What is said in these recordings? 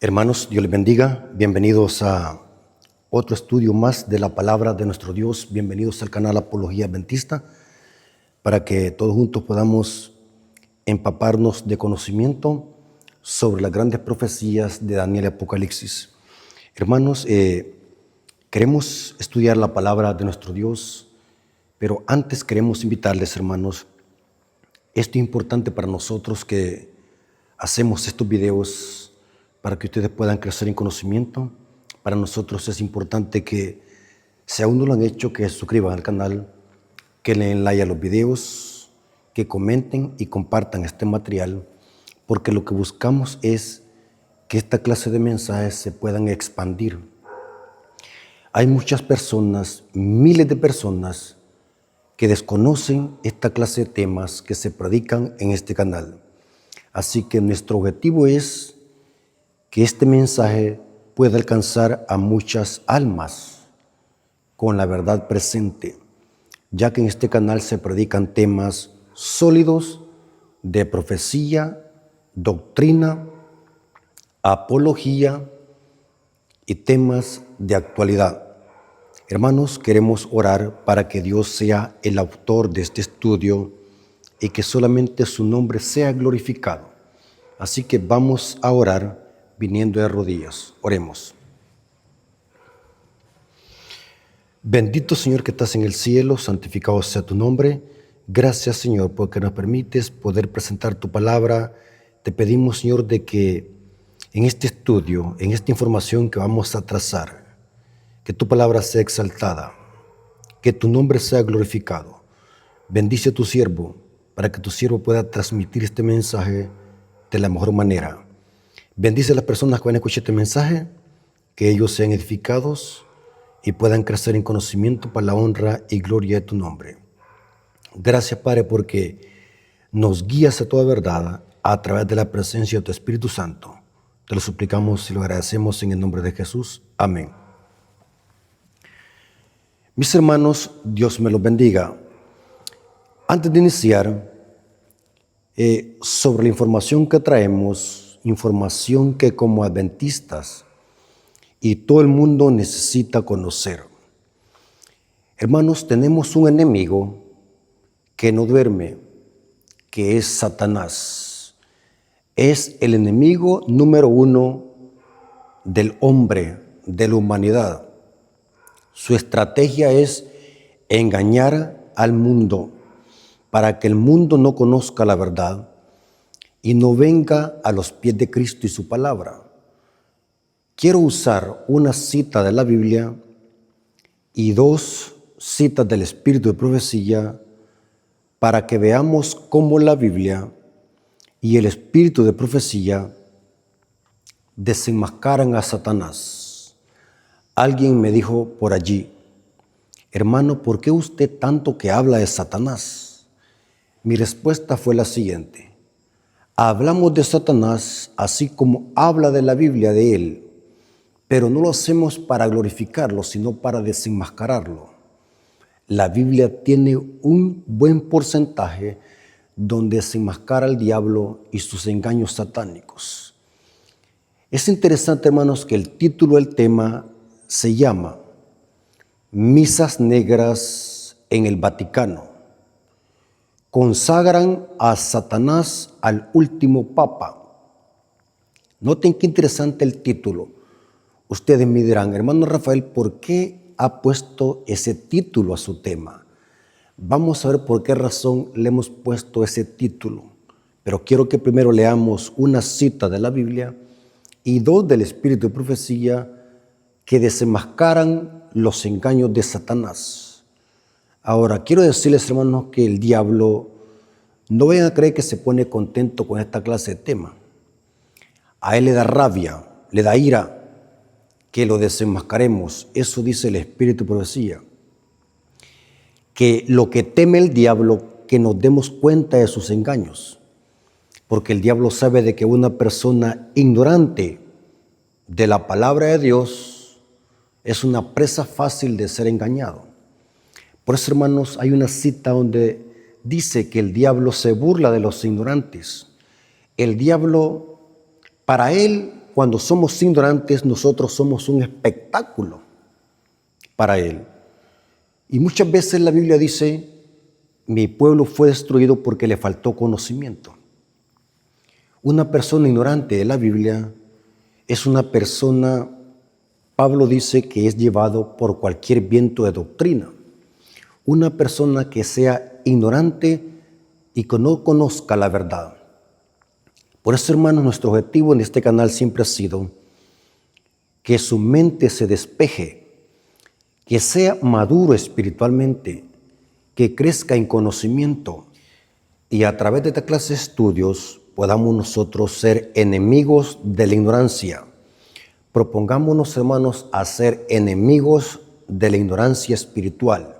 Hermanos, Dios les bendiga. Bienvenidos a otro estudio más de la palabra de nuestro Dios. Bienvenidos al canal Apología Adventista para que todos juntos podamos empaparnos de conocimiento sobre las grandes profecías de Daniel y Apocalipsis. Hermanos, queremos estudiar la palabra de nuestro Dios, pero antes queremos invitarles, hermanos, esto es importante para nosotros que hacemos estos videos para que ustedes puedan crecer en conocimiento. Para nosotros es importante que, si aún no lo han hecho, que se suscriban al canal, que le den like a los videos, que comenten y compartan este material, porque lo que buscamos es que esta clase de mensajes se puedan expandir. Hay muchas personas, miles de personas, que desconocen esta clase de temas que se predican en este canal. Así que nuestro objetivo es que este mensaje pueda alcanzar a muchas almas con la verdad presente, ya que en este canal se predican temas sólidos de profecía, doctrina, apología y temas de actualidad. Hermanos, queremos orar para que Dios sea el autor de este estudio y que solamente su nombre sea glorificado. Así que vamos a orar viniendo de rodillas. Oremos. Bendito Señor que estás en el cielo, santificado sea tu nombre. Gracias, Señor, porque nos permites poder presentar tu palabra. Te pedimos, Señor, de que en este estudio, en esta información que vamos a trazar, que tu palabra sea exaltada, que tu nombre sea glorificado. Bendice a tu siervo para que tu siervo pueda transmitir este mensaje de la mejor manera. Bendice a las personas que van a escuchar este mensaje, que ellos sean edificados y puedan crecer en conocimiento para la honra y gloria de tu nombre. Gracias, Padre, porque nos guías a toda verdad a través de la presencia de tu Espíritu Santo. Te lo suplicamos y lo agradecemos en el nombre de Jesús. Amén. Mis hermanos, Dios me los bendiga. Antes de iniciar, sobre la información que traemos, información que como adventistas y todo el mundo necesita conocer. Hermanos, tenemos un enemigo que no duerme, que es Satanás. Es el enemigo número uno del hombre, de la humanidad. Su estrategia es engañar al mundo para que el mundo no conozca la verdad y no venga a los pies de Cristo y su palabra. Quiero usar una cita de la Biblia y dos citas del Espíritu de Profecía para que veamos cómo la Biblia y el Espíritu de Profecía desenmascaran a Satanás. Alguien me dijo por allí: hermano, ¿por qué usted tanto que habla de Satanás? Mi respuesta fue la siguiente: hablamos de Satanás así como habla de la Biblia de él, pero no lo hacemos para glorificarlo, sino para desenmascararlo. La Biblia tiene un buen porcentaje donde desenmascara al diablo y sus engaños satánicos. Es interesante, hermanos, que el título del tema se llama Misas Negras en el Vaticano. Consagran a Satanás al último papa. Noten qué interesante el título. Ustedes me dirán: hermano Rafael, ¿por qué ha puesto ese título a su tema? Vamos a ver por qué razón le hemos puesto ese título. Pero quiero que primero leamos una cita de la Biblia y dos del Espíritu de Profecía que desenmascaran los engaños de Satanás. Ahora, quiero decirles, hermanos, que el diablo, no vayan a creer que se pone contento con esta clase de tema. A él le da rabia, le da ira que lo desenmascaremos. Eso dice el Espíritu de Profecía. Que lo que teme el diablo, que nos demos cuenta de sus engaños. Porque el diablo sabe de que una persona ignorante de la palabra de Dios es una presa fácil de ser engañado. Por eso, hermanos, hay una cita donde dice que el diablo se burla de los ignorantes. El diablo, para él, cuando somos ignorantes, nosotros somos un espectáculo para Él. Y muchas veces la Biblia dice, mi pueblo fue destruido porque le faltó conocimiento. Una persona ignorante de la Biblia es una persona, Pablo dice, que es llevado por cualquier viento de doctrina. Una persona que sea ignorante y que no conozca la verdad. Por eso, hermanos, nuestro objetivo en este canal siempre ha sido que su mente se despeje, que sea maduro espiritualmente, que crezca en conocimiento y a través de esta clase de estudios podamos nosotros ser enemigos de la ignorancia. Propongámonos, hermanos, a ser enemigos de la ignorancia espiritual.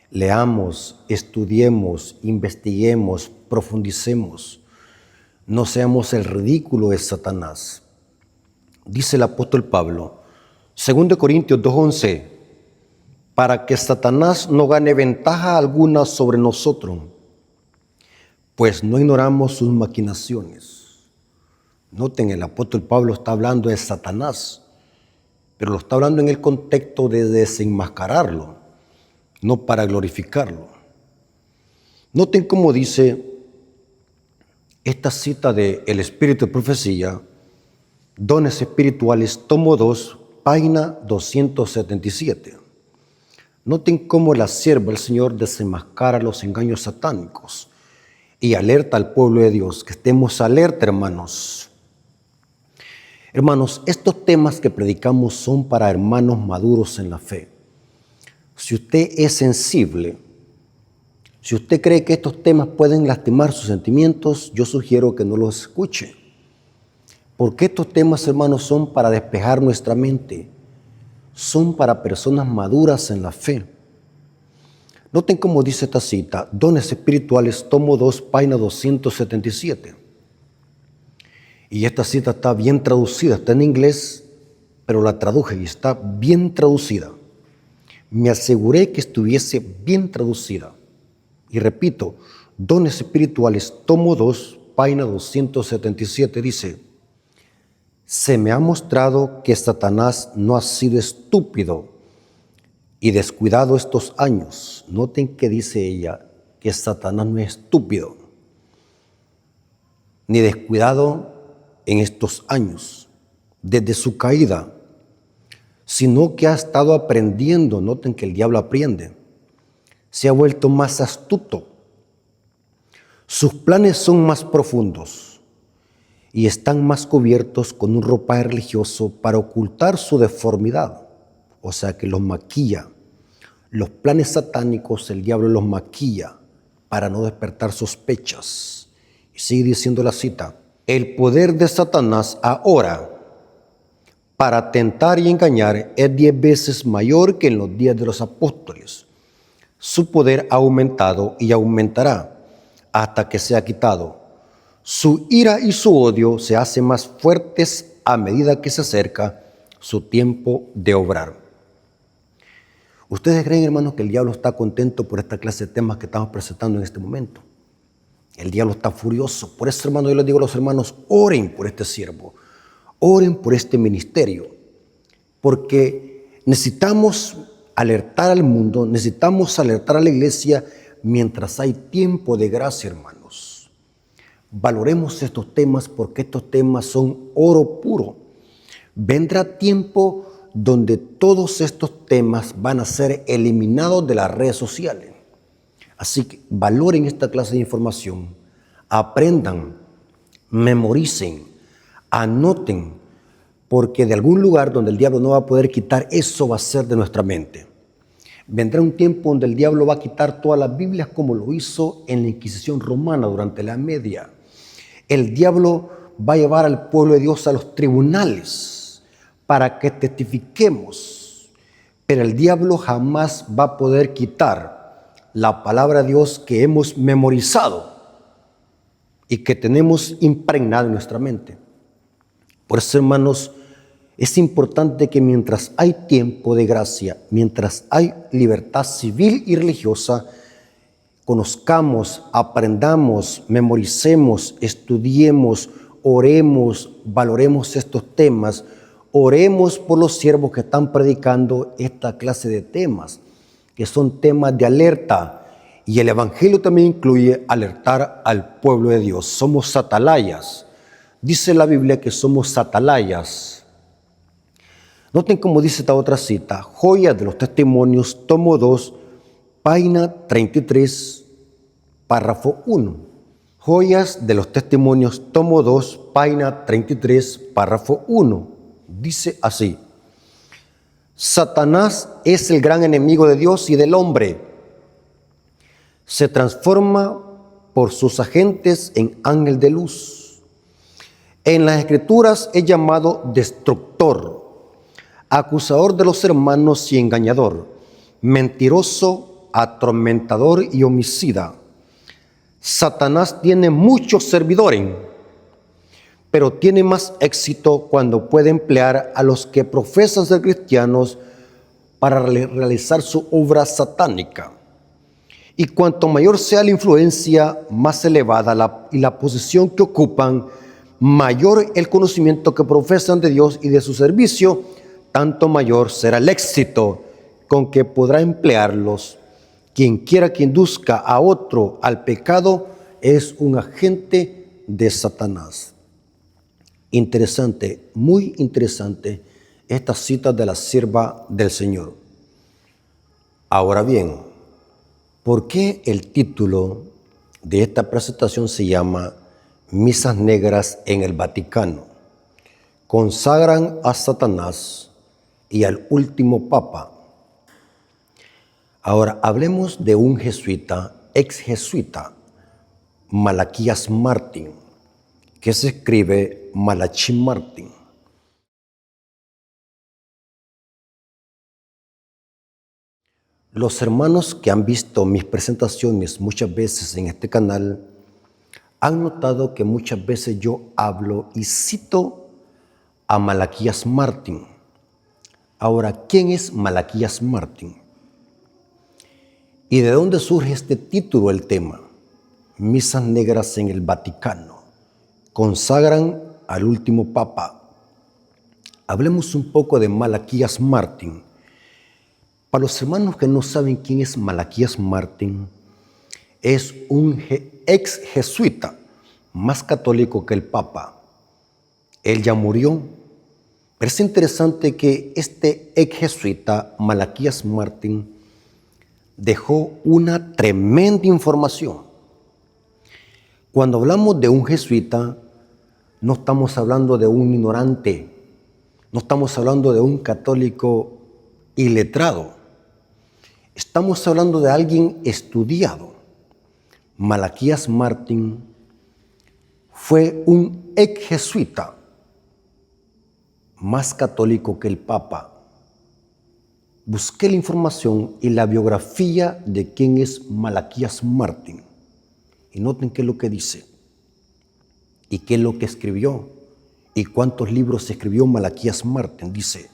Leamos, estudiemos, investiguemos, profundicemos. No seamos el ridículo de Satanás. Dice el apóstol Pablo, 2 Corintios 2:11, para que Satanás no gane ventaja alguna sobre nosotros, pues no ignoramos sus maquinaciones. Noten, el apóstol Pablo está hablando de Satanás, pero lo está hablando en el contexto de desenmascararlo, no para glorificarlo. Noten cómo dice esta cita de El Espíritu de Profecía, Dones Espirituales, tomo 2, página 277. Noten cómo la sierva del Señor desenmascara los engaños satánicos y alerta al pueblo de Dios, que estemos alerta, hermanos. Hermanos, estos temas que predicamos son para hermanos maduros en la fe. Si usted es sensible, si usted cree que estos temas pueden lastimar sus sentimientos, yo sugiero que no los escuche. Porque estos temas, hermanos, son para despejar nuestra mente. Son para personas maduras en la fe. Noten cómo dice esta cita, Dones Espirituales, tomo 2, página 277. Y esta cita está bien traducida, está en inglés, pero la traduje y está bien traducida. Me aseguré que estuviese bien traducida. Y repito, Dones Espirituales, tomo 2, página 277, dice, se me ha mostrado que Satanás no ha sido estúpido y descuidado estos años. Noten que dice ella, que Satanás no es estúpido, ni descuidado en estos años, desde su caída, sino que ha estado aprendiendo. Noten que el diablo aprende. Se ha vuelto más astuto. Sus planes son más profundos y están más cubiertos con un ropaje religioso para ocultar su deformidad. O sea que los maquilla. Los planes satánicos, el diablo los maquilla para no despertar sospechas. Y sigue diciendo la cita, el poder de Satanás ahora para tentar y engañar es 10 veces mayor que en los días de los apóstoles. Su poder ha aumentado y aumentará hasta que sea quitado. Su ira y su odio se hacen más fuertes a medida que se acerca su tiempo de obrar. ¿Ustedes creen, hermanos, que el diablo está contento por esta clase de temas que estamos presentando en este momento? El diablo está furioso. Por eso, hermanos, yo les digo a los hermanos, oren por este siervo, oren por este ministerio, porque necesitamos alertar al mundo, necesitamos alertar a la iglesia mientras hay tiempo de gracia, hermanos. Valoremos estos temas porque estos temas son oro puro. Vendrá tiempo donde todos estos temas van a ser eliminados de las redes sociales. Así que valoren esta clase de información, aprendan, memoricen, anoten, porque de algún lugar donde el diablo no va a poder quitar, eso va a ser de nuestra mente. Vendrá un tiempo donde el diablo va a quitar todas las Biblias como lo hizo en la Inquisición romana durante la Edad Media. El diablo va a llevar al pueblo de Dios a los tribunales para que testifiquemos, pero el diablo jamás va a poder quitar la palabra de Dios que hemos memorizado y que tenemos impregnada en nuestra mente. Por eso, hermanos, es importante que mientras hay tiempo de gracia, mientras hay libertad civil y religiosa, conozcamos, aprendamos, memoricemos, estudiemos, oremos, valoremos estos temas, oremos por los siervos que están predicando esta clase de temas, que son temas de alerta. Y el Evangelio también incluye alertar al pueblo de Dios. Somos atalayas. Dice la Biblia que somos atalayas. Noten cómo dice esta otra cita, Joyas de los Testimonios, tomo 2, página 33, párrafo 1. Joyas de los Testimonios, tomo 2, página 33, párrafo 1. Dice así: Satanás es el gran enemigo de Dios y del hombre. Se transforma por sus agentes en ángel de luz. En las Escrituras es llamado destructor, acusador de los hermanos y engañador, mentiroso, atormentador y homicida. Satanás tiene muchos servidores, pero tiene más éxito cuando puede emplear a los que profesan ser cristianos para realizar su obra satánica. Y cuanto mayor sea la influencia, más elevada y la posición que ocupan, mayor el conocimiento que profesan de Dios y de su servicio, tanto mayor será el éxito con que podrá emplearlos. Quien quiera que induzca a otro al pecado es un agente de Satanás. Interesante, muy interesante esta cita de la sierva del Señor. Ahora bien, ¿por qué el título de esta presentación se llama Misas Negras en el Vaticano? Consagran a Satanás y al último Papa. Ahora hablemos de un jesuita, ex jesuita, Malaquías Martín, que se escribe Malachi Martín. Los hermanos que han visto mis presentaciones muchas veces en este canal han notado que muchas veces yo hablo y cito a Malaquías Martín. Ahora, ¿quién es Malaquías Martín? ¿Y de dónde surge este título del tema? Misas Negras en el Vaticano. Consagran al último Papa. Hablemos un poco de Malaquías Martín. Para los hermanos que no saben quién es Malaquías Martín, es un ex jesuita, más católico que el Papa. Él ya murió, pero es interesante que este ex jesuita, Malaquías Martín, dejó una tremenda información. Cuando hablamos de un jesuita, no estamos hablando de un ignorante, no estamos hablando de un católico iletrado. Estamos hablando de alguien estudiado. Malaquías Martín fue un ex jesuita, más católico que el Papa. Busqué la información y la biografía de quién es Malaquías Martín. Y noten qué es lo que dice, y qué es lo que escribió, y cuántos libros escribió Malaquías Martín. Dice,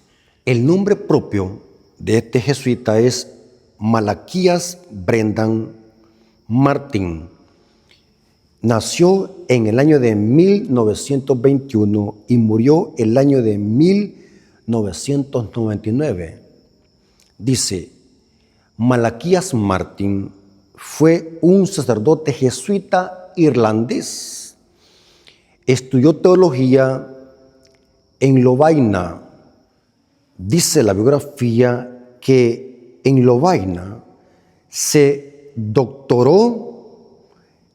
el nombre propio de este jesuita es Malaquías Brendan Martín. Nació en el año de 1921 y murió el año de 1999. Dice, Malaquías Martín fue un sacerdote jesuita irlandés. Estudió teología en Lovaina. Dice la biografía que en Lovaina se doctoró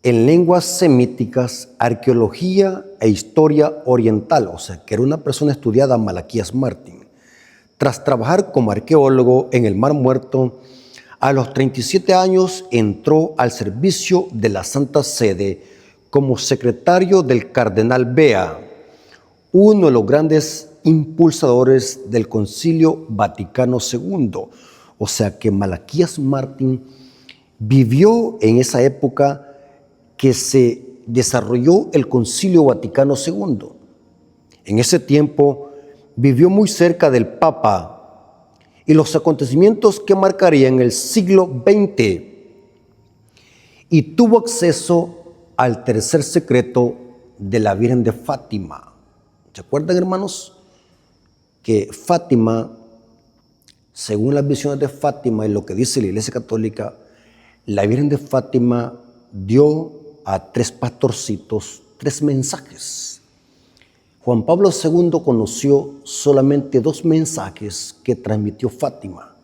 en lenguas semíticas, arqueología e historia oriental, o sea, que era una persona estudiada, Malaquías Martín. Tras trabajar como arqueólogo en el Mar Muerto, a los 37 años entró al servicio de la Santa Sede como secretario del cardenal Bea, uno de los grandes impulsadores del Concilio Vaticano II. O sea que Malaquías Martín vivió en esa época que se desarrolló el Concilio Vaticano II. En ese tiempo vivió muy cerca del Papa y los acontecimientos que marcarían el siglo XX, y tuvo acceso al tercer secreto de la Virgen de Fátima. ¿Se acuerdan, hermanos? Que Fátima, según las visiones de Fátima y lo que dice la Iglesia Católica, la Virgen de Fátima dio a 3 pastorcitos 3 mensajes. Juan Pablo II conoció solamente 2 mensajes que transmitió Fátima.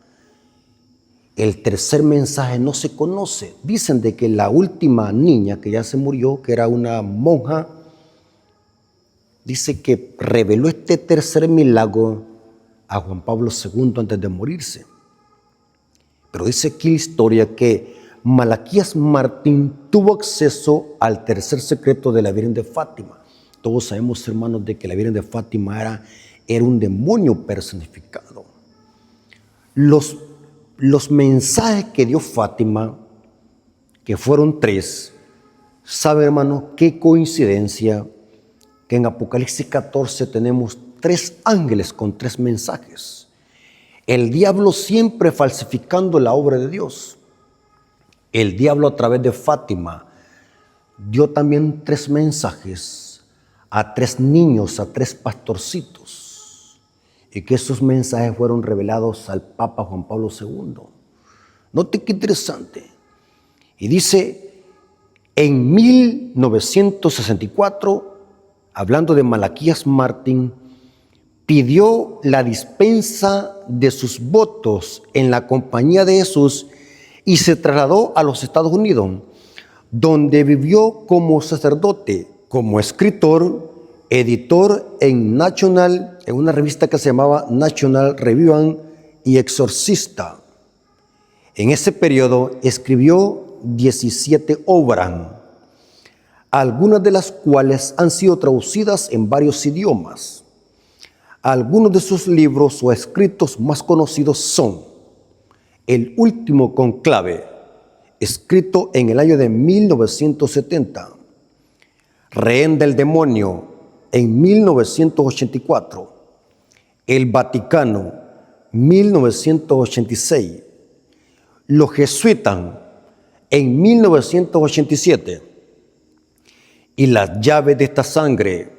El tercer mensaje no se conoce. Dicen de que la última niña que ya se murió, que era una monja, dice que reveló este tercer milagro a Juan Pablo II antes de morirse. Pero dice aquí la historia que Malaquías Martín tuvo acceso al tercer secreto de la Virgen de Fátima. Todos sabemos, hermanos, de que la Virgen de Fátima era un demonio personificado. Los mensajes que dio Fátima, que fueron 3, ¿sabe, hermano? Qué coincidencia que en Apocalipsis 14 tenemos 3 ángeles con 3 mensajes. El diablo siempre falsificando la obra de Dios. El diablo a través de Fátima dio también 3 mensajes a 3 niños, a 3 pastorcitos, y que esos mensajes fueron revelados al Papa Juan Pablo II. Note qué interesante. Y dice, en 1964, hablando de Malaquías Martín, pidió la dispensa de sus votos en la Compañía de Jesús y se trasladó a los Estados Unidos, donde vivió como sacerdote, como escritor, editor en una revista que se llamaba National Review y exorcista. En ese periodo escribió 17 obras, algunas de las cuales han sido traducidas en varios idiomas. Algunos de sus libros o escritos más conocidos son El último conclave, escrito en el año de 1970, Rehén del demonio, en 1984, El Vaticano, 1986, Los jesuitas, en 1987, y Las llaves de esta sangre,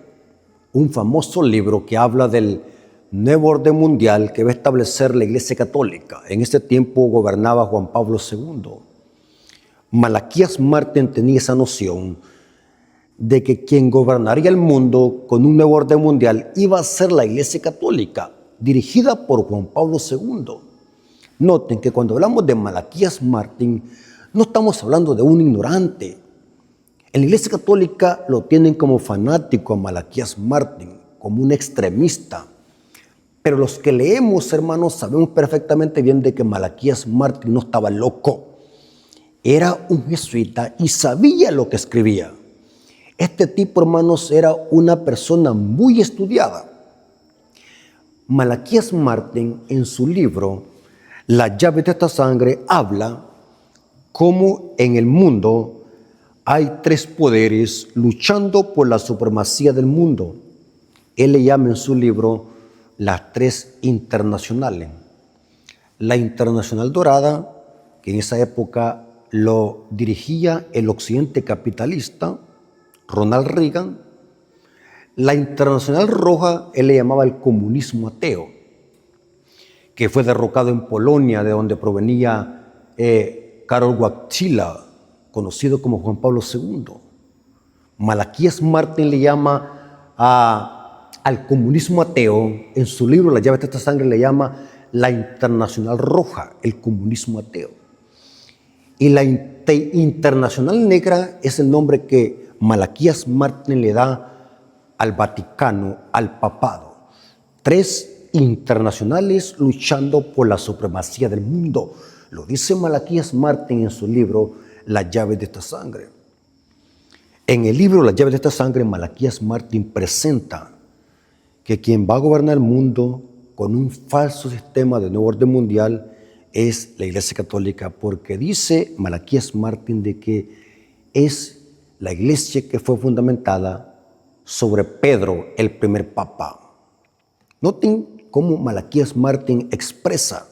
un famoso libro que habla del nuevo orden mundial que va a establecer la Iglesia Católica. En ese tiempo gobernaba Juan Pablo II. Malaquías Martín tenía esa noción de que quien gobernaría el mundo con un nuevo orden mundial iba a ser la Iglesia Católica, dirigida por Juan Pablo II. Noten que cuando hablamos de Malaquías Martín, no estamos hablando de un ignorante. En la Iglesia Católica lo tienen como fanático a Malaquías Martín, como un extremista. Pero los que leemos, hermanos, sabemos perfectamente bien de que Malaquías Martín no estaba loco. Era un jesuita y sabía lo que escribía. Este tipo, hermanos, era una persona muy estudiada. Malaquías Martín, en su libro Las llaves de esta sangre, habla cómo en el mundo hay 3 poderes luchando por la supremacía del mundo. Él le llama en su libro las 3 internacionales. La Internacional Dorada, que en esa época lo dirigía el occidente capitalista, Ronald Reagan. La Internacional Roja, él le llamaba el comunismo ateo, que fue derrocado en Polonia, de donde provenía Karol Wojtyła, conocido como Juan Pablo II. Malaquías Martín le llama al comunismo ateo, en su libro Las llaves de esta sangre le llama la Internacional Roja, el comunismo ateo. Y la Internacional Negra es el nombre que Malaquías Martín le da al Vaticano, al papado. 3 internacionales luchando por la supremacía del mundo. Lo dice Malaquías Martín en su libro Las llaves de esta sangre. En el libro Las llaves de esta sangre, Malaquías Martín presenta que quien va a gobernar el mundo con un falso sistema de nuevo orden mundial es la Iglesia Católica, porque dice Malaquías Martín de que es la iglesia que fue fundamentada sobre Pedro, el primer papa. Noten cómo Malaquías Martín expresa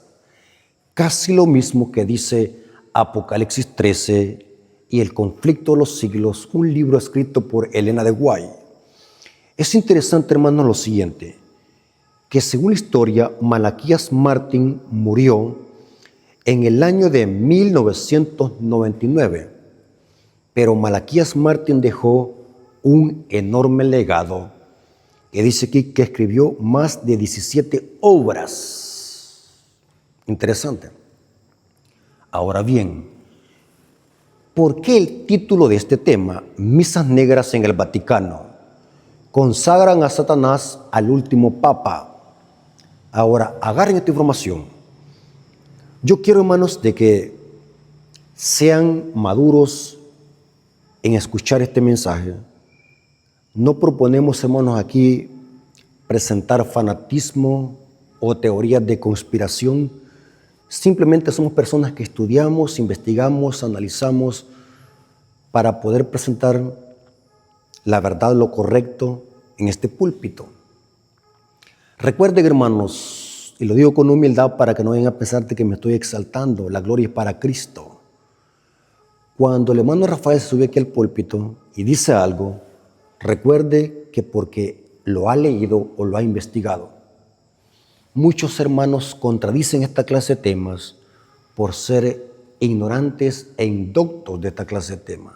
casi lo mismo que dice Apocalipsis 13 y el conflicto de los siglos, un libro escrito por Elena de White. Es interesante, hermanos, lo siguiente, que según la historia, Malaquías Martín murió en el año de 1999, pero Malaquías Martín dejó un enorme legado, que dice aquí que escribió más de 17 obras. Interesante. Ahora bien, ¿por qué el título de este tema, Misas Negras en el Vaticano, consagran a Satanás al último papa? Ahora, agarren esta información. Yo quiero, hermanos, de que sean maduros en escuchar este mensaje. No proponemos, hermanos, aquí presentar fanatismo o teorías de conspiración. Simplemente somos personas que estudiamos, investigamos, analizamos para poder presentar la verdad, lo correcto en este púlpito. Recuerden, hermanos, y lo digo con humildad para que no vayan a pensar de que me estoy exaltando, la gloria es para Cristo. Cuando el hermano Rafael se sube aquí al púlpito y dice algo, recuerde que porque lo ha leído o lo ha investigado. Muchos hermanos contradicen esta clase de temas por ser ignorantes e indoctos de esta clase de temas.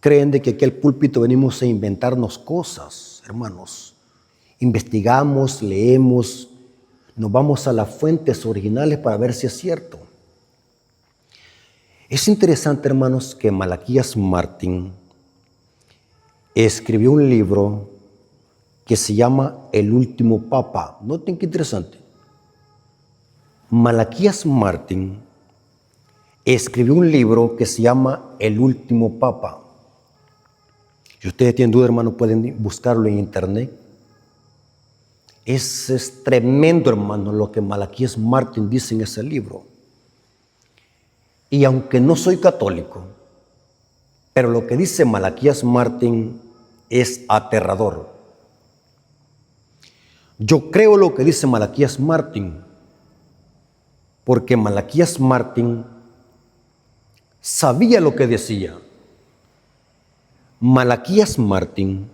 Creen de que aquí al púlpito venimos a inventarnos cosas, hermanos. Investigamos, leemos, nos vamos a las fuentes originales para ver si es cierto. Es interesante, hermanos, que Malaquías Martín escribió un libro que se llama El último papa. Noten qué interesante. Malaquías Martín escribió un libro que se llama El último papa. Si ustedes tienen duda, hermano, pueden buscarlo en internet. Es tremendo, hermano, lo que Malaquías Martín dice en ese libro. Y aunque no soy católico, pero lo que dice Malaquías Martín es aterrador. Yo creo lo que dice Malaquías Martín, porque Malaquías Martín sabía lo que decía. Malaquías Martín,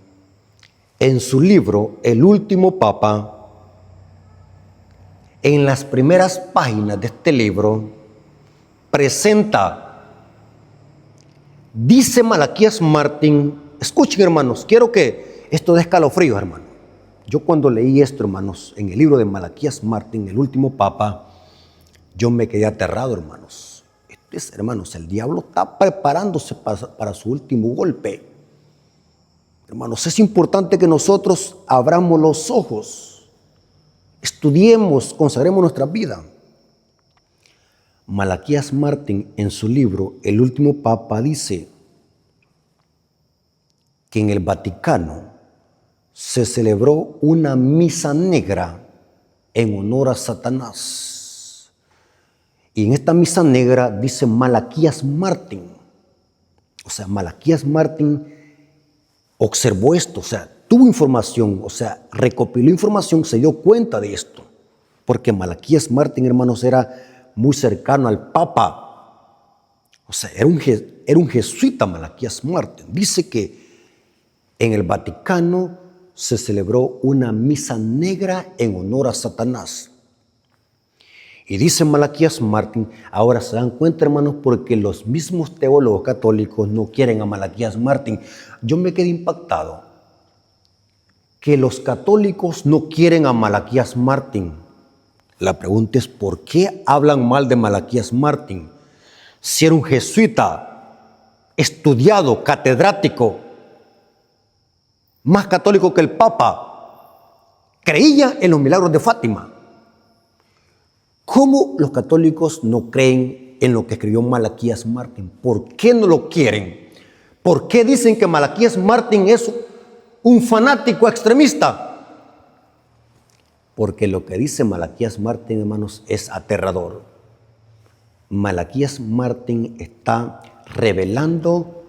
en su libro El último papa, en las primeras páginas de este libro, dice Malaquías Martín, escuchen, hermanos, quiero que esto dé escalofríos, hermano. Yo cuando leí esto, hermanos, en el libro de Malaquías Martín, El último papa, yo me quedé aterrado, hermanos. Hermanos, el diablo está preparándose para su último golpe. Hermanos, es importante que nosotros abramos los ojos, estudiemos, consagremos nuestra vida. Malaquías Martín, en su libro El último papa, dice que en el Vaticano se celebró una misa negra en honor a Satanás. Y en esta misa negra dice Malaquías Martín. O sea, Malaquías Martín observó esto, o sea, tuvo información, o sea, recopiló información, se dio cuenta de esto. Porque Malaquías Martín, hermanos, era muy cercano al Papa. O sea, era un jesuita Malaquías Martín. Dice que en el Vaticano se celebró una misa negra en honor a Satanás. Y dice Malaquías Martín, ahora se dan cuenta, hermanos, porque los mismos teólogos católicos no quieren a Malaquías Martín. Yo me quedé impactado que los católicos no quieren a Malaquías Martín. La pregunta es, ¿por qué hablan mal de Malaquías Martín? Si era un jesuita, estudiado, catedrático, más católico que el Papa, creía en los milagros de Fátima. ¿Cómo los católicos no creen en lo que escribió Malaquías Martín? ¿Por qué no lo quieren? ¿Por qué dicen que Malaquías Martín es un fanático extremista? Porque lo que dice Malaquías Martín, hermanos, es aterrador. Malaquías Martín está revelando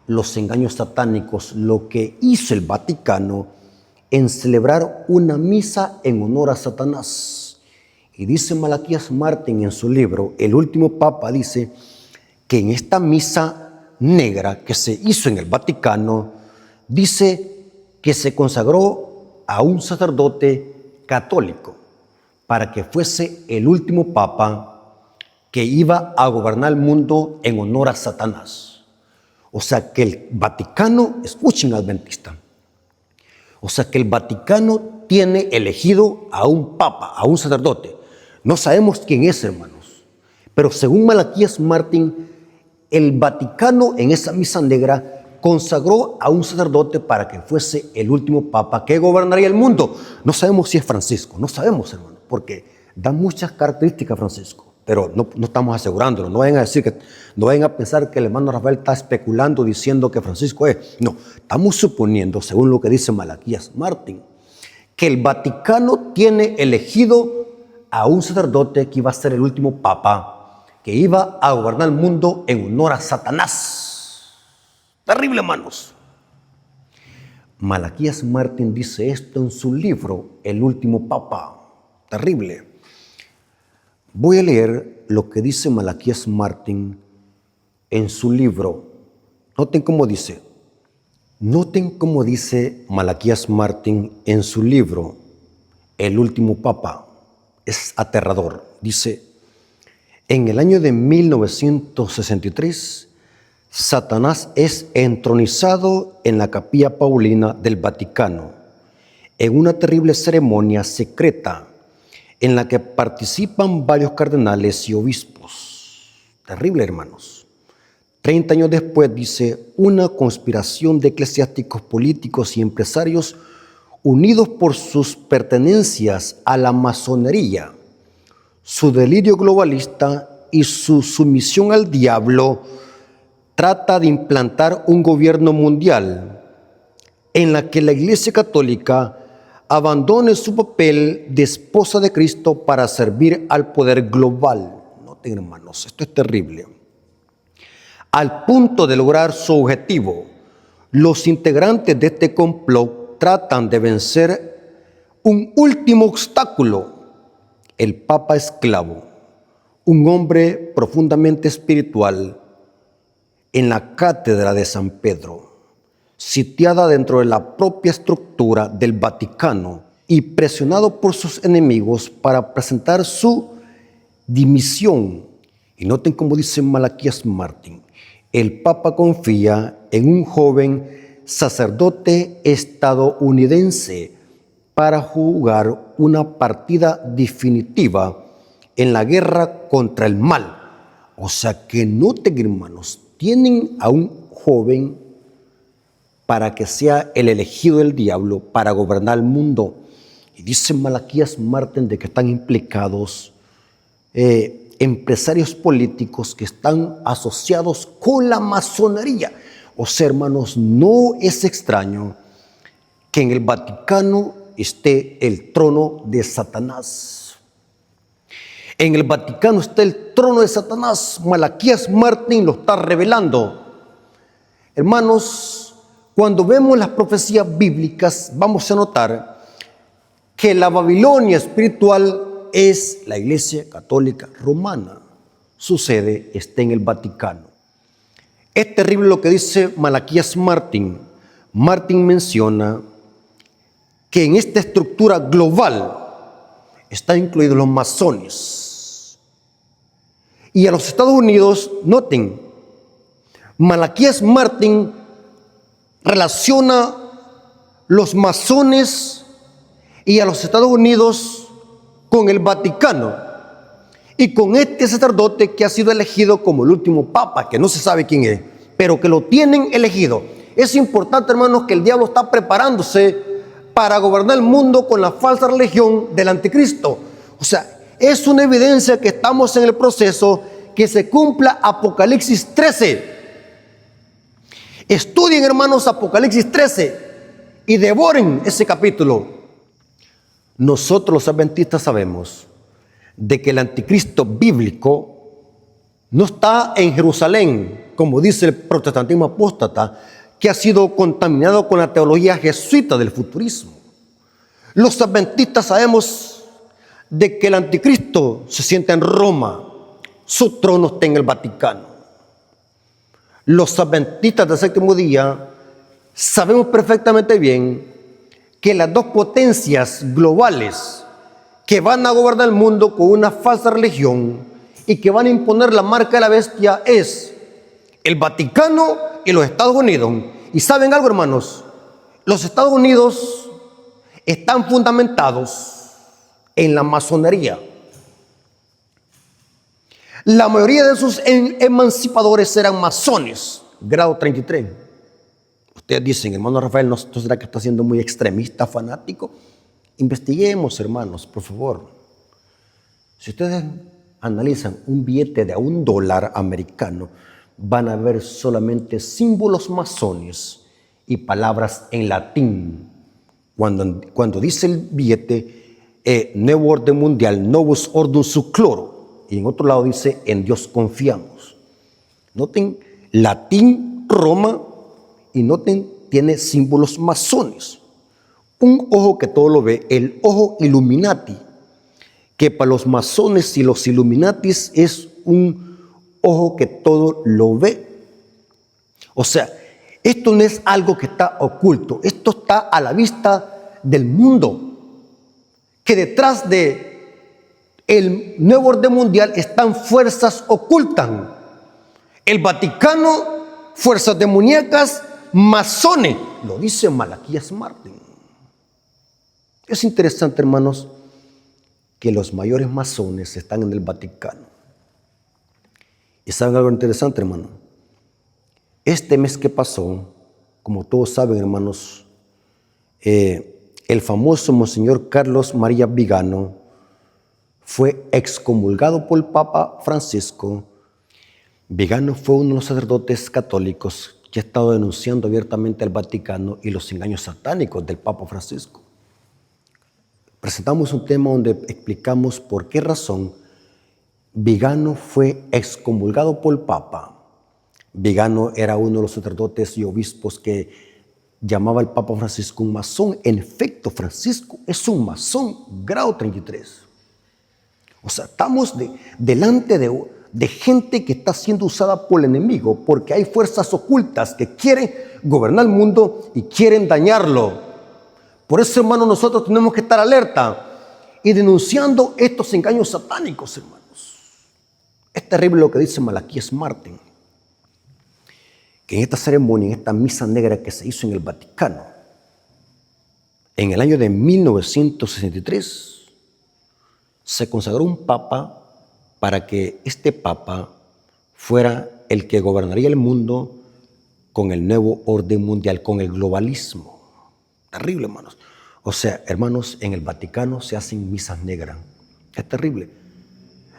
los engaños satánicos, lo que hizo el Vaticano en celebrar una misa en honor a Satanás. Y dice Malaquías Martín en su libro, El último papa, dice que en esta misa negra que se hizo en el Vaticano dice que se consagró a un sacerdote católico para que fuese el último papa que iba a gobernar el mundo en honor a Satanás. O sea que el Vaticano, escuchen adventista, o sea que el Vaticano tiene elegido a un papa, a un sacerdote. No sabemos quién es, hermanos, pero según Malaquías Martín, el Vaticano en esa misa negra consagró a un sacerdote para que fuese el último papa que gobernaría el mundo. No sabemos si es Francisco, no sabemos, hermano, porque da muchas características Francisco, pero no estamos asegurándolo. No vayan a decir no vayan a pensar que el hermano Rafael está especulando diciendo que Francisco es. No, estamos suponiendo, según lo que dice Malaquías Martín, que el Vaticano tiene elegido a un sacerdote que iba a ser el último papa, que iba a gobernar el mundo en honor a Satanás. Terrible, hermanos. Malaquías Martín dice esto en su libro, El último papa. Terrible. Voy a leer lo que dice Malaquías Martín en su libro. Noten cómo dice. Noten cómo dice Malaquías Martín en su libro, El último papa. Es aterrador. Dice, en el año de 1963, Satanás es entronizado en la Capilla Paulina del Vaticano, en una terrible ceremonia secreta en la que participan varios cardenales y obispos. Terrible, hermanos. 30 años después, dice, una conspiración de eclesiásticos, políticos y empresarios unidos por sus pertenencias a la masonería, su delirio globalista y su sumisión al diablo, trata de implantar un gobierno mundial en la que la Iglesia Católica abandone su papel de esposa de Cristo para servir al poder global. Noten, hermanos, esto es terrible. Al punto de lograr su objetivo, los integrantes de este complot tratan de vencer un último obstáculo: el Papa esclavo, un hombre profundamente espiritual, en la cátedra de San Pedro, sitiada dentro de la propia estructura del Vaticano y presionado por sus enemigos para presentar su dimisión. Y noten cómo dice Malaquías Martín, el Papa confía en un joven sacerdote estadounidense para jugar una partida definitiva en la guerra contra el mal. O sea que noten, hermanos, tienen a un joven para que sea el elegido del diablo para gobernar el mundo. Y dice Malaquías Martín de que están implicados empresarios políticos que están asociados con la masonería. O sea, hermanos, no es extraño que en el Vaticano esté el trono de Satanás. En el Vaticano está el trono de Satanás. Malaquías Martín lo está revelando. Hermanos, cuando vemos las profecías bíblicas, vamos a notar que la Babilonia espiritual es la Iglesia Católica Romana. Su sede está en el Vaticano. Es terrible lo que dice Malaquías Martín. Martín menciona que en esta estructura global están incluidos los masones. Y a los Estados Unidos, noten, Malaquías Martín relaciona los masones y a los Estados Unidos con el Vaticano y con este sacerdote que ha sido elegido como el último papa, que no se sabe quién es, pero que lo tienen elegido. Es importante, hermanos, que el diablo está preparándose para gobernar el mundo con la falsa religión del anticristo. O sea, es una evidencia que estamos en el proceso que se cumpla Apocalipsis 13. Estudien, hermanos, Apocalipsis 13 y devoren ese capítulo. Nosotros los adventistas sabemos de que el anticristo bíblico no está en Jerusalén, como dice el protestantismo apóstata, que ha sido contaminado con la teología jesuita del futurismo. Los adventistas sabemos de que el anticristo se sienta en Roma, su trono está en el Vaticano. los adventistas del séptimo día sabemos perfectamente bien que las dos potencias globales que van a gobernar el mundo con una falsa religión y que van a imponer la marca de la bestia es el Vaticano y los Estados Unidos. Y ¿saben algo, hermanos? Los Estados Unidos están fundamentados en la masonería. La mayoría de sus emancipadores eran masones, grado 33. Ustedes dicen, hermano Rafael, ¿no será que está siendo muy extremista, fanático? Investiguemos, hermanos, por favor. Si ustedes analizan un billete de $1 americano, van a ver solamente símbolos masones y palabras en latín. Cuando dice el billete, Nuevo Orden Mundial, Novus Ordum Sucloro, y en otro lado dice, en Dios confiamos. Noten, latín, Roma, y noten, tiene símbolos masones. Un ojo que todo lo ve, el ojo Illuminati, que para los masones y los Illuminatis es un ojo que todo lo ve. O sea, esto no es algo que está oculto, esto está a la vista del mundo, que detrás de el nuevo orden mundial están fuerzas ocultas. El Vaticano, fuerzas demoníacas, masones, lo dice Malaquías Martín. Es interesante, hermanos, que los mayores masones están en el Vaticano. ¿Y saben algo interesante, hermano? Este mes que pasó, como todos saben, hermanos, el famoso Monseñor Carlos María Vigano fue excomulgado por el Papa Francisco. Vigano fue uno de los sacerdotes católicos que ha estado denunciando abiertamente al Vaticano y los engaños satánicos del Papa Francisco. Presentamos un tema donde explicamos por qué razón Vigano fue excomulgado por el Papa. Vigano era uno de los sacerdotes y obispos que llamaba al Papa Francisco un masón. En efecto, Francisco es un masón, grado 33. O sea, estamos delante de gente que está siendo usada por el enemigo, porque hay fuerzas ocultas que quieren gobernar el mundo y quieren dañarlo. Por eso, hermanos, nosotros tenemos que estar alerta y denunciando estos engaños satánicos, hermanos. Es terrible lo que dice Malaquías Martín, que en esta ceremonia, en esta misa negra que se hizo en el Vaticano, en el año de 1963, se consagró un papa para que este papa fuera el que gobernaría el mundo con el nuevo orden mundial, con el globalismo. Terrible, hermanos. O sea, hermanos, en el Vaticano se hacen misas negras. Es terrible.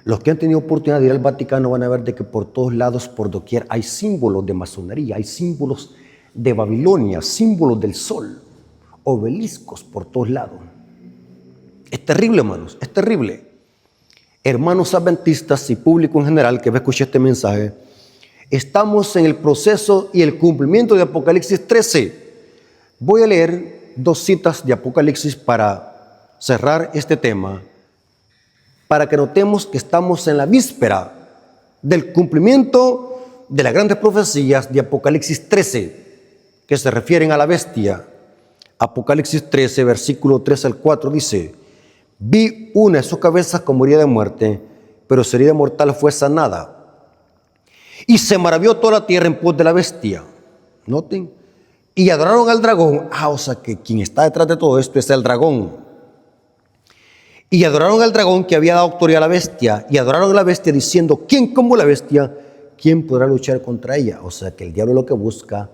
Los que han tenido oportunidad de ir al Vaticano van a ver de que por todos lados, por doquier, hay símbolos de masonería, hay símbolos de Babilonia, símbolos del sol, obeliscos por todos lados. Es terrible, hermanos, es terrible. Hermanos adventistas y público en general que va a escuchar este mensaje, estamos en el proceso y el cumplimiento de Apocalipsis 13. Voy a leer 2 citas de Apocalipsis para cerrar este tema, para que notemos que estamos en la víspera del cumplimiento de las grandes profecías de Apocalipsis 13, que se refieren a la bestia. Apocalipsis 13, versículo 3 al 4 dice: vi una de sus cabezas como herida de muerte, pero su herida mortal fue sanada. Y se maravilló toda la tierra en pos de la bestia. Noten. Y adoraron al dragón. O sea que quien está detrás de todo esto es el dragón. Y adoraron al dragón que había dado autoridad a la bestia. Y adoraron a la bestia diciendo: ¿quién como la bestia? ¿Quién podrá luchar contra ella? O sea que el diablo lo que busca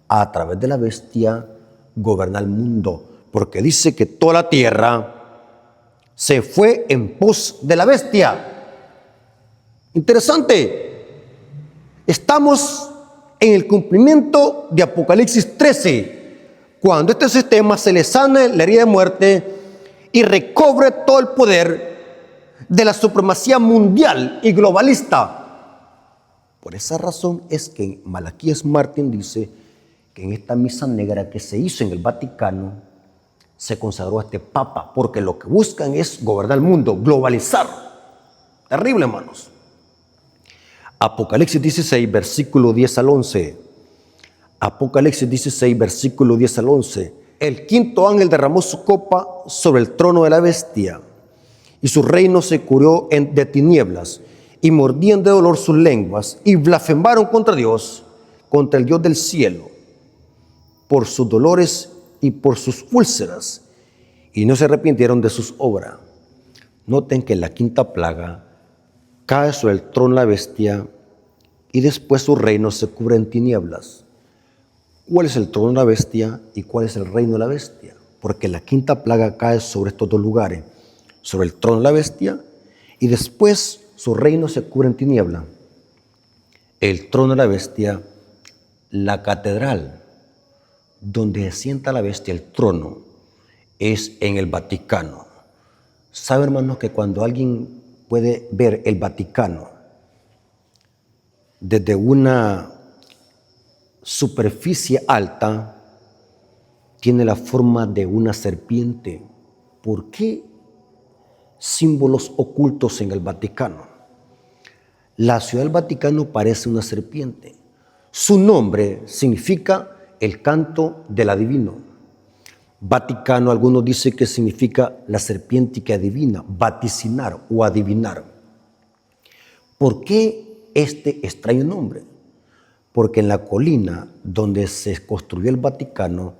a través de la bestia gobernar el mundo. Porque dice que toda la tierra se fue en pos de la bestia. Interesante. Estamos en el cumplimiento de Apocalipsis 13, cuando este sistema se le sana la herida de muerte y recobre todo el poder de la supremacía mundial y globalista. Por esa razón es que Malaquías Martín dice que en esta misa negra que se hizo en el Vaticano se consagró a este papa, porque lo que buscan es gobernar el mundo, globalizar. Terrible, hermanos. Apocalipsis 16, versículo 10 al 11. Apocalipsis 16, versículo 10 al 11. El quinto ángel derramó su copa sobre el trono de la bestia, y su reino se cubrió de tinieblas, y mordían de dolor sus lenguas, y blasfemaron contra Dios, contra el Dios del cielo, por sus dolores y por sus úlceras, y no se arrepintieron de sus obras. Noten que la quinta plaga cae sobre el trono de la bestia, y después su reino se cubre en tinieblas. ¿Cuál es el trono de la bestia y cuál es el reino de la bestia? Porque la quinta plaga cae sobre estos dos lugares, sobre el trono de la bestia, y después su reino se cubre en tiniebla. El trono de la bestia, la catedral donde se sienta la bestia, el trono, es en el Vaticano. ¿Sabe, hermanos, que cuando alguien puede ver el Vaticano desde una superficie alta, tiene la forma de una serpiente? ¿Por qué símbolos ocultos en el Vaticano? La ciudad del Vaticano parece una serpiente. Su nombre significa el canto del adivino. Vaticano, algunos dicen que significa la serpiente que adivina, vaticinar o adivinar. ¿Por qué este extraño nombre? Porque en la colina donde se construyó el Vaticano,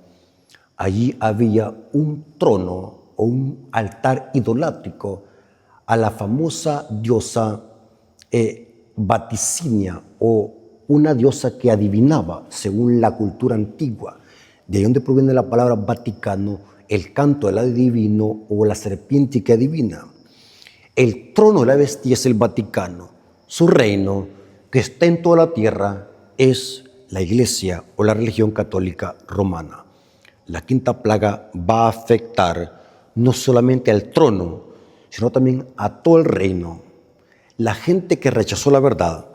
allí había un trono o un altar idolátrico a la famosa diosa Vaticinia, o una diosa que adivinaba según la cultura antigua. De ahí donde proviene la palabra Vaticano, el canto del adivino o la serpiente que adivina. El trono de la bestia es el Vaticano. Su reino, que está en toda la tierra, es la Iglesia o la religión católica romana. La quinta plaga va a afectar no solamente al trono, sino también a todo el reino. La gente que rechazó la verdad,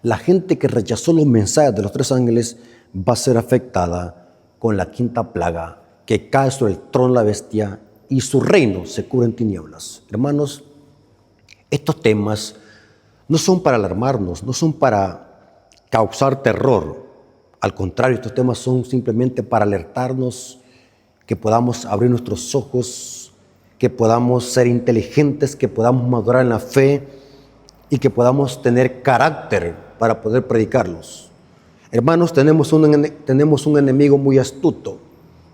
la gente que rechazó los mensajes de los tres ángeles, va a ser afectada con la quinta plaga que cae sobre el trono de la bestia y su reino se cubre en tinieblas. Hermanos, estos temas no son para alarmarnos, no son para causar terror. Al contrario, estos temas son simplemente para alertarnos, que podamos abrir nuestros ojos, que podamos ser inteligentes, que podamos madurar en la fe y que podamos tener carácter para poder predicarlos. Hermanos, tenemos un enemigo muy astuto.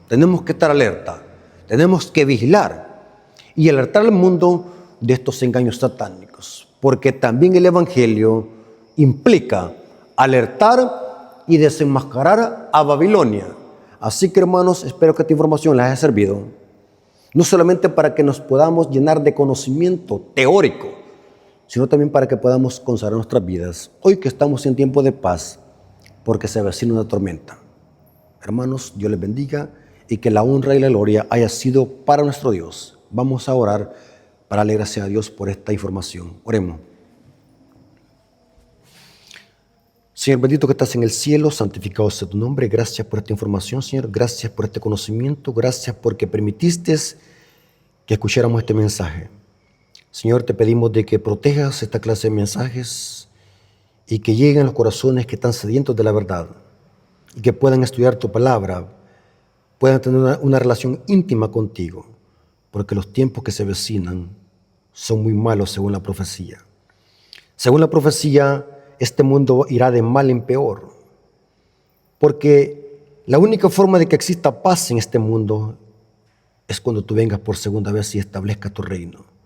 Tenemos que estar alerta, tenemos que vigilar y alertar al mundo de estos engaños satánicos, porque también el Evangelio implica alertar y desenmascarar a Babilonia. Así que, hermanos, espero que esta información les haya servido, no solamente para que nos podamos llenar de conocimiento teórico, sino también para que podamos consagrar nuestras vidas, hoy que estamos en tiempo de paz, porque se avecina una tormenta. Hermanos, Dios les bendiga y que la honra y la gloria haya sido para nuestro Dios. Vamos a orar para darle gracias a Dios por esta información. Oremos. Señor bendito que estás en el cielo, santificado sea tu nombre. Gracias por esta información, Señor. Gracias por este conocimiento. Gracias porque permitiste que escucháramos este mensaje. Señor, te pedimos de que protejas esta clase de mensajes y que lleguen a los corazones que están sedientos de la verdad y que puedan estudiar tu palabra, puedan tener una relación íntima contigo, porque los tiempos que se vecinan son muy malos según la profecía. Según la profecía, este mundo irá de mal en peor, porque la única forma de que exista paz en este mundo es cuando tú vengas por segunda vez y establezcas tu reino.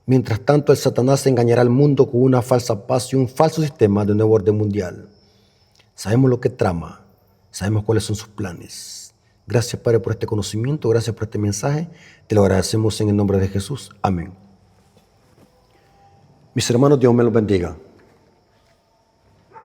Mientras tanto, el Satanás engañará al mundo con una falsa paz y un falso sistema de nuevo orden mundial. Sabemos lo que trama, sabemos cuáles son sus planes. Gracias, Padre, por este conocimiento, gracias por este mensaje. Te lo agradecemos en el nombre de Jesús. Amén. Mis hermanos, Dios me los bendiga.